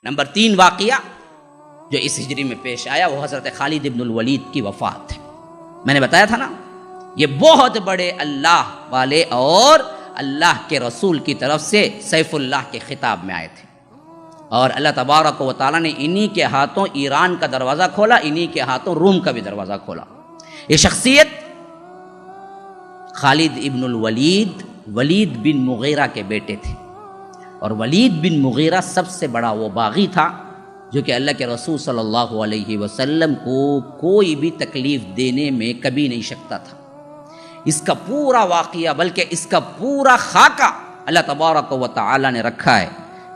Number 3 واقعہ جو اس ہجری میں پیش آیا وہ حضرت خالد ابن الولید کی وفات ہے۔ میں نے بتایا تھا نا، یہ بہت بڑے اللہ والے اور اللہ کے رسول کی طرف سے سیف اللہ کے خطاب میں آئے تھے، اور اللہ تبارک و تعالیٰ نے انہی کے ہاتھوں ایران کا دروازہ کھولا، انہی کے ہاتھوں روم کا بھی دروازہ کھولا۔ یہ شخصیت خالد ابن الولید ولید بن مغیرہ کے بیٹے تھے، اور ولید بن مغیرہ سب سے بڑا وہ باغی تھا جو کہ اللہ کے رسول صلی اللہ علیہ وسلم کو کوئی بھی تکلیف دینے میں کبھی نہیں شکتا تھا۔ اس کا پورا واقعہ بلکہ اس کا پورا خاکہ اللہ تبارک و تعالی نے رکھا ہے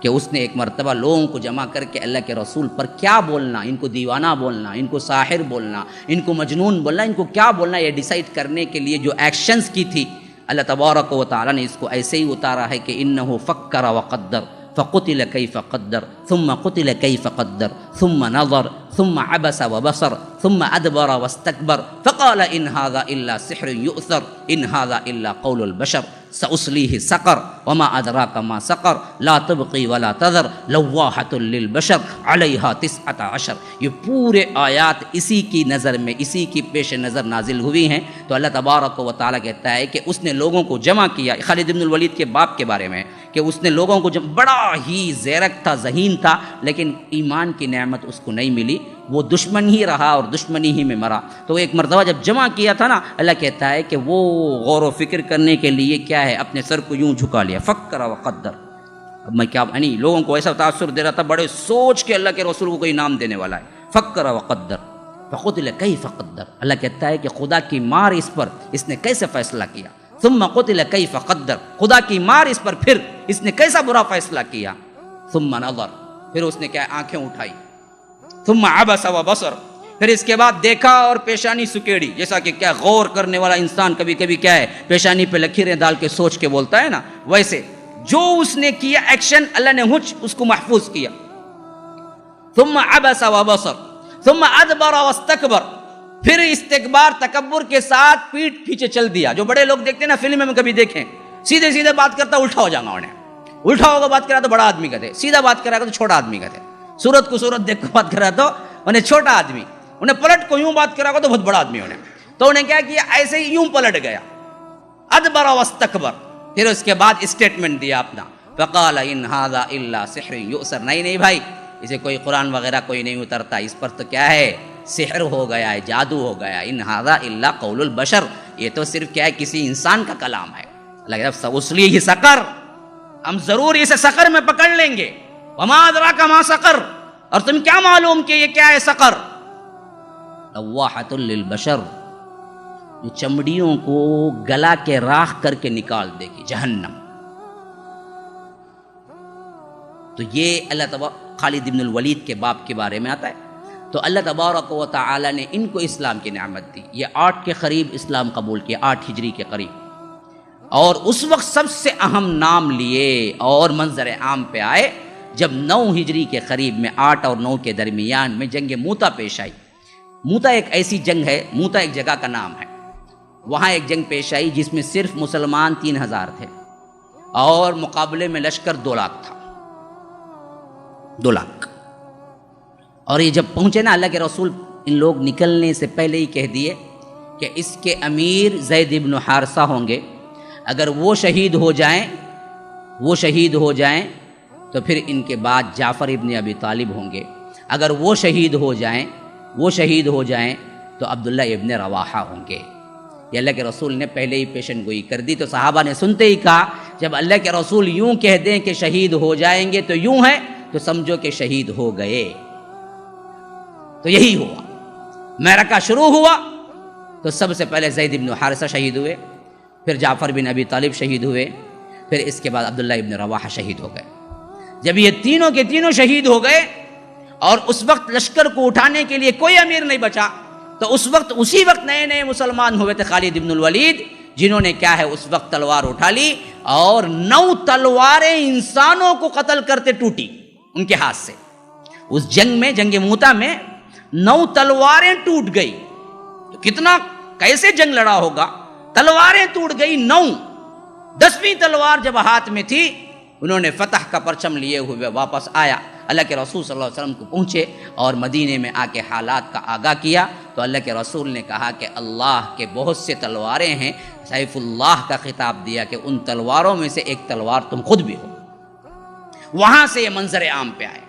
کہ اس نے ایک مرتبہ لوگوں کو جمع کر کے اللہ کے رسول پر کیا بولنا، ان کو دیوانہ بولنا، ان کو ساحر بولنا، ان کو مجنون بولنا، ان کو کیا بولنا، یہ ڈیسائیڈ کرنے کے لیے جو ایکشنز کی تھی، اللہ تبارک و تعالی نے اس کو ایسے ہی اتارا ہے کہ انہ فکر وقدر فقتل کیف قدر ثم قتل کیف قدر ثم نظر ثم عبس وبصر ثم ادبر واستكبر فقال ان هذا الا سحر يؤثر ان هذا الا قول البشر سأصليه سقر وما ادراك ما سقر لا تبقي ولا تذر لواحة للبشر عليها 19۔ یہ پورے آیات اسی کی نظر میں، اسی کی پیش نظر نازل ہوئی ہیں۔ تو اللہ تبارک و تعالیٰ کہتا ہے کہ اس نے لوگوں کو جمع کیا، خالد بن الولید کے باپ کے بارے میں، کہ اس نے لوگوں کو بڑا ہی زیرک تھا، ذہین تھا، لیکن ایمان کی نعمت اس کو نہیں ملی، وہ دشمن ہی رہا اور دشمنی ہی میں مرا۔ تو ایک مرتبہ جب جمع کیا تھا نا، اللہ کہتا ہے کہ وہ غور و فکر کرنے کے لیے کیا ہے، اپنے سر کو یوں جھکا لیا، فکر وقدر۔ اب میں کیا یعنی لوگوں کو ایسا تاثر دے رہا تھا، بڑے سوچ کے اللہ کے رسول کو کوئی نام دینے والا ہے، فکر وقدر فقتل کیف قدر۔ اللہ کہتا ہے کہ خدا کی مار اس پر اس نے کیسے فیصلہ کیا، ثم قتل کیف قدر، خدا کی مار اس پر پھر اس نے کیسا برا فیصلہ کیا، ثم نظر، پھر اس نے کیا آنکھیں اٹھائی، ثم عبس وبصر، پھر اس کے بعد دیکھا اور پیشانی سکیڑی، جیسا کہ کیا غور کرنے والا انسان کبھی کبھی کیا ہے پیشانی پہ لکیریں ڈال کے سوچ کے بولتا ہے نا، ویسے جو اس نے کیا ایکشن اللہ نے اس کو محفوظ کیا۔ ثم عبس وبصر ثم ادبر واستكبر، پھر استکبار تکبر کے ساتھ پیٹ پیچھے چل دیا۔ جو بڑے لوگ دیکھتے ہیں نا فلم میں کبھی دیکھیں، سیدھے سیدھے بات کرتا الٹا ہو جانا، انہیں الٹا ہوگا بات کرا تو بڑا آدمی کہتے، سیدھا بات کرا تو چھوٹا آدمی کہتے، صورت کو صورت دیکھ کر بات کرا تو انہیں چھوٹا آدمی، انہیں پلٹ کو یوں بات کرا تو بہت بڑا آدمی انہیں، تو انہیں کیا کیا ایسے ہی یوں پلٹ گیا، ادبر واستکبر، پھر اس کے بعد اسٹیٹمنٹ دیا اپنا، فقال ان هذا الا سحر یؤثر، نہیں بھائی اسے کوئی قرآن وغیرہ کوئی نہیں اترتا، اس پر تو کیا ہے سحر ہو گیا ہے، جادو ہو گیا، ان هذا الا قول البشر، یہ تو صرف کیا ہے کسی انسان کا کلام ہے۔ اللہ سأصلیہ سقر، ہم ضرور اسے سقر میں پکڑ لیں گے، وما ادراک ما سقر، اور تم کیا معلوم کہ یہ کیا ہے سقر، لواحۃ للبشر، جو چمڑیوں کو گلا کے راکھ کر کے نکال دے گی، جہنم۔ تو یہ اللہ تبارک خالد بن الولید کے باپ کے بارے میں آتا ہے۔ تو اللہ تبارک و تعالی نے ان کو اسلام کی نعمت دی، یہ 8 کے قریب اسلام قبول کیا، 8 ہجری کے قریب، اور اس وقت سب سے اہم نام لیے اور منظر عام پہ آئے جب 9 ہجری کے قریب میں 8 اور 9 کے درمیان میں جنگ موتا پیش آئی۔ موتا ایک ایسی جنگ ہے، موتا ایک جگہ کا نام ہے، وہاں ایک جنگ پیش آئی جس میں صرف مسلمان 3000 تھے اور مقابلے میں لشکر 2 لاکھ تھا، 2 لاکھ۔ اور یہ جب پہنچے نا اللہ کے رسول ان لوگ نکلنے سے پہلے ہی کہہ دیے کہ اس کے امیر زید بن حارثہ ہوں گے، اگر وہ شہید ہو جائیں تو پھر ان کے بعد جعفر ابن ابی طالب ہوں گے، اگر وہ شہید ہو جائیں تو عبداللہ ابن رواحہ ہوں گے۔ یہ اللہ کے رسول نے پہلے ہی پیشن گوئی کر دی۔ تو صحابہ نے سنتے ہی کہا جب اللہ کے رسول یوں کہہ دیں کہ شہید ہو جائیں گے تو یوں ہے تو سمجھو کہ شہید ہو گئے۔ تو یہی ہوا، معرکہ شروع ہوا تو سب سے پہلے زید بن حارثہ شہید ہوئے، پھر جعفر بن ابی طالب شہید ہوئے، پھر اس کے بعد عبداللہ ابن رواحہ شہید ہو گئے۔ جب یہ تینوں کے تینوں شہید ہو گئے اور اس وقت لشکر کو اٹھانے کے لیے کوئی امیر نہیں بچا، تو اسی وقت نئے مسلمان ہوئے تھے خالد بن الولید، جنہوں نے کیا ہے اس وقت تلوار اٹھا لی اور 9 تلواریں انسانوں کو قتل کرتے ٹوٹی ان کے ہاتھ سے۔ اس جنگ میں، جنگ موتا میں 9 تلواریں ٹوٹ گئی۔ تو کتنا کیسے جنگ لڑا ہوگا، تلواریں ٹوٹ گئی 9۔ 10ویں تلوار جب ہاتھ میں تھی، انہوں نے فتح کا پرچم لیے ہوئے واپس آیا اللہ کے رسول صلی اللہ علیہ وسلم کو پہنچے اور مدینے میں آ کے حالات کا آگاہ کیا تو اللہ کے رسول نے کہا کہ اللہ کے بہت سے تلواریں ہیں، سیف اللہ کا خطاب دیا کہ ان تلواروں میں سے ایک تلوار تم خود بھی ہو۔ وہاں سے یہ منظر عام پہ آئے،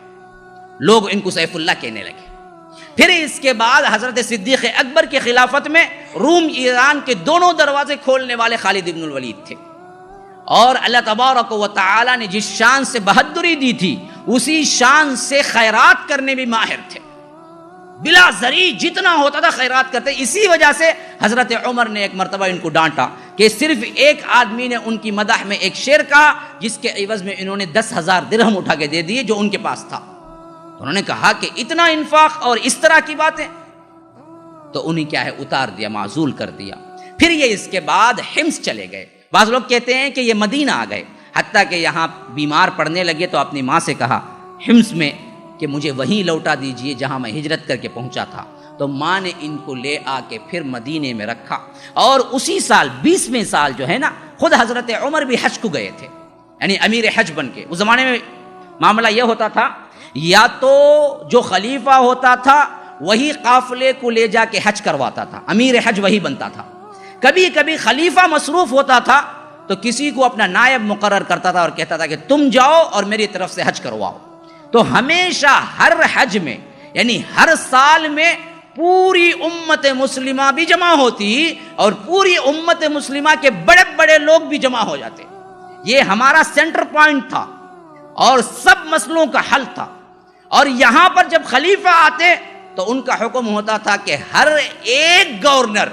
لوگ ان کو سیف اللہ کہنے لگے۔ پھر اس کے بعد حضرت صدیق اکبر کی خلافت میں روم ایران کے دونوں دروازے کھولنے والے خالد ابن الولید تھے، اور اللہ تبارک و تعالی نے جس شان سے بہادری دی تھی اسی شان سے خیرات کرنے بھی ماہر تھے، بلا زری جتنا ہوتا تھا خیرات کرتے۔ اسی وجہ سے حضرت عمر نے ایک مرتبہ ان کو ڈانٹا کہ صرف ایک آدمی نے ان کی مدح میں ایک شعر کہا جس کے عوض میں انہوں نے 10,000 درہم اٹھا کے دے دیے جو ان کے پاس تھا۔ تو انہوں نے کہا کہ اتنا انفاق اور اس طرح کی باتیں، تو انہیں کیا ہے اتار دیا، معزول کر دیا۔ پھر یہ اس کے بعد حمص چلے گئے۔ بعض لوگ کہتے ہیں کہ یہ مدینہ آ گئے، حتیٰ کہ یہاں بیمار پڑنے لگے تو اپنی ماں سے کہا حمص میں کہ مجھے وہیں لوٹا دیجئے جہاں میں ہجرت کر کے پہنچا تھا۔ تو ماں نے ان کو لے آ کے پھر مدینے میں رکھا، اور اسی سال 20ویں سال جو ہے نا خود حضرت عمر بھی حج کو گئے تھے، یعنی امیر حج بن کے۔ اس زمانے میں معاملہ یہ ہوتا تھا یا تو جو خلیفہ ہوتا تھا وہی قافلے کو لے جا کے حج کرواتا تھا، امیر حج وہی بنتا تھا۔ کبھی کبھی خلیفہ مصروف ہوتا تھا تو کسی کو اپنا نائب مقرر کرتا تھا اور کہتا تھا کہ تم جاؤ اور میری طرف سے حج کرواؤ۔ تو ہمیشہ ہر حج میں یعنی ہر سال میں پوری امت مسلمہ بھی جمع ہوتی اور پوری امت مسلمہ کے بڑے بڑے لوگ بھی جمع ہو جاتے۔ یہ ہمارا سینٹر پوائنٹ تھا اور سب مسئلوں کا حل تھا۔ اور یہاں پر جب خلیفہ آتے تو ان کا حکم ہوتا تھا کہ ہر ایک گورنر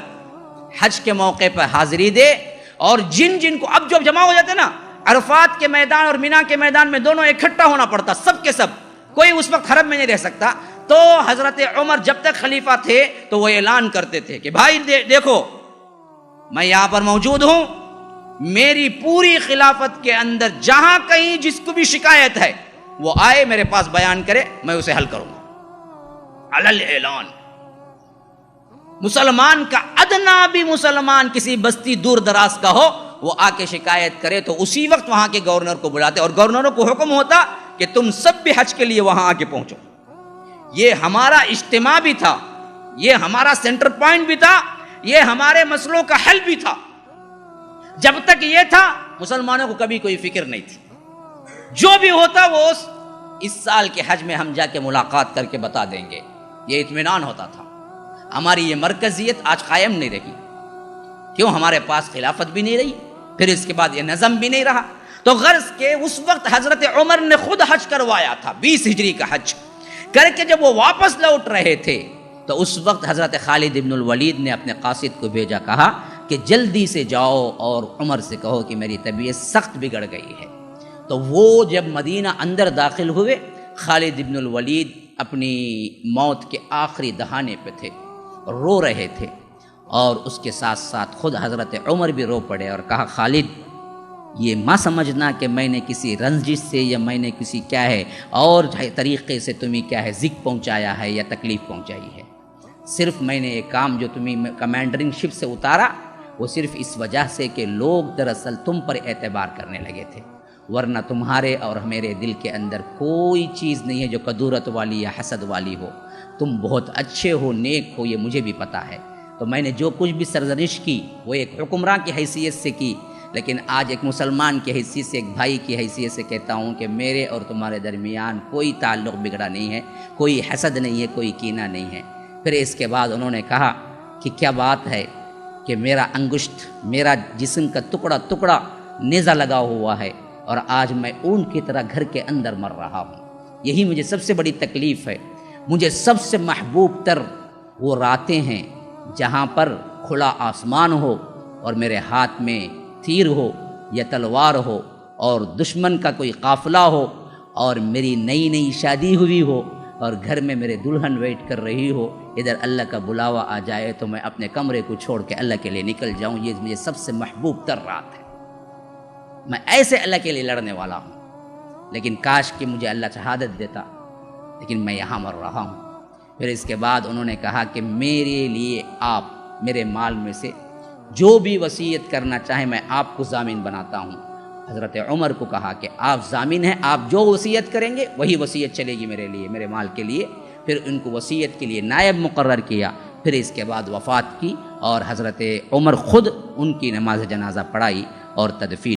حج کے موقع پر حاضری دے، اور جن کو اب جو جمع ہو جاتے نا عرفات کے میدان اور مینا کے میدان میں دونوں اکٹھا ہونا پڑتا، سب کے سب، کوئی اس وقت حرم میں نہیں رہ سکتا۔ تو حضرت عمر جب تک خلیفہ تھے تو وہ اعلان کرتے تھے کہ بھائی دیکھو میں یہاں پر موجود ہوں، میری پوری خلافت کے اندر جہاں کہیں جس کو بھی شکایت ہے وہ آئے میرے پاس بیان کرے، میں اسے حل کروں گا۔ علل اعلان، مسلمان کا ادنا بھی مسلمان کسی بستی دور دراز کا ہو وہ آ کے شکایت کرے تو اسی وقت وہاں کے گورنر کو بلاتے، اور گورنروں کو حکم ہوتا کہ تم سب بھی حج کے لیے وہاں آ کے پہنچو۔ یہ ہمارا اجتماع بھی تھا، یہ ہمارا سینٹر پوائنٹ بھی تھا، یہ ہمارے مسئلوں کا حل بھی تھا۔ جب تک یہ تھا مسلمانوں کو کبھی کوئی فکر نہیں تھی، جو بھی ہوتا وہ اس سال کے حج میں ہم جا کے ملاقات کر کے بتا دیں گے، یہ اطمینان ہوتا تھا۔ ہماری یہ مرکزیت آج قائم نہیں رہی، کیوں؟ ہمارے پاس خلافت بھی نہیں رہی، پھر اس کے بعد یہ نظم بھی نہیں رہا۔ تو غرض کہ اس وقت حضرت عمر نے خود حج کروایا تھا، 20 ہجری کا حج کر کے جب وہ واپس لوٹ رہے تھے تو اس وقت حضرت خالد ابن الولید نے اپنے قاصد کو بھیجا، کہا کہ جلدی سے جاؤ اور عمر سے کہو کہ میری طبیعت سخت بگڑ گئی ہے۔ تو وہ جب مدینہ اندر داخل ہوئے، خالد ابن الولید اپنی موت کے آخری دہانے پہ تھے، رو رہے تھے، اور اس کے ساتھ ساتھ خود حضرت عمر بھی رو پڑے اور کہا خالد یہ ماں سمجھنا کہ میں نے کسی رنجش سے یا میں نے کسی کیا ہے اور طریقے سے تمہیں کیا ہے ذکر پہنچایا ہے یا تکلیف پہنچائی ہے، صرف میں نے ایک کام جو تمہیں کمانڈرنگ شپ سے اتارا وہ صرف اس وجہ سے کہ لوگ دراصل تم پر اعتبار کرنے لگے تھے، ورنہ تمہارے اور میرے دل کے اندر کوئی چیز نہیں ہے جو کدورت والی یا حسد والی ہو، تم بہت اچھے ہو، نیک ہو، یہ مجھے بھی پتہ ہے۔ تو میں نے جو کچھ بھی سرزنش کی وہ ایک حکمراں کی حیثیت سے کی، لیکن آج ایک مسلمان کی حیثیت سے، ایک بھائی کی حیثیت سے کہتا ہوں کہ میرے اور تمہارے درمیان کوئی تعلق بگڑا نہیں ہے، کوئی حسد نہیں ہے، کوئی کینہ نہیں ہے۔ پھر اس کے بعد انہوں نے کہا کہ کیا بات ہے کہ میرا انگشت، میرا جسم کا ٹکڑا ٹکڑا نیزہ لگا ہوا ہے اور آج میں اونٹ کی طرح گھر کے اندر مر رہا ہوں، یہی مجھے سب سے بڑی تکلیف ہے۔ مجھے سب سے محبوب تر وہ راتیں ہیں جہاں پر کھلا آسمان ہو اور میرے ہاتھ میں تیر ہو یا تلوار ہو اور دشمن کا کوئی قافلہ ہو اور میری نئی نئی شادی ہوئی ہو اور گھر میں میرے دلہن ویٹ کر رہی ہو، ادھر اللہ کا بلاوا آ جائے تو میں اپنے کمرے کو چھوڑ کے اللہ کے لیے نکل جاؤں، یہ مجھے سب سے محبوب تر رات ہے۔ میں ایسے اللہ کے لیے لڑنے والا ہوں، لیکن کاش کہ مجھے اللہ شہادت دیتا، لیکن میں یہاں مر رہا ہوں۔ پھر اس کے بعد انہوں نے کہا کہ میرے لیے آپ میرے مال میں سے جو بھی وصیت کرنا چاہیں میں آپ کو ضامن بناتا ہوں۔ حضرت عمر کو کہا کہ آپ ضامن ہیں، آپ جو وصیت کریں گے وہی وصیت چلے گی میرے لیے، میرے مال کے لیے۔ پھر ان کو وصیت کے لیے نائب مقرر کیا، پھر اس کے بعد وفات کی اور حضرت عمر خود ان کی نماز جنازہ پڑھائی اور تدفین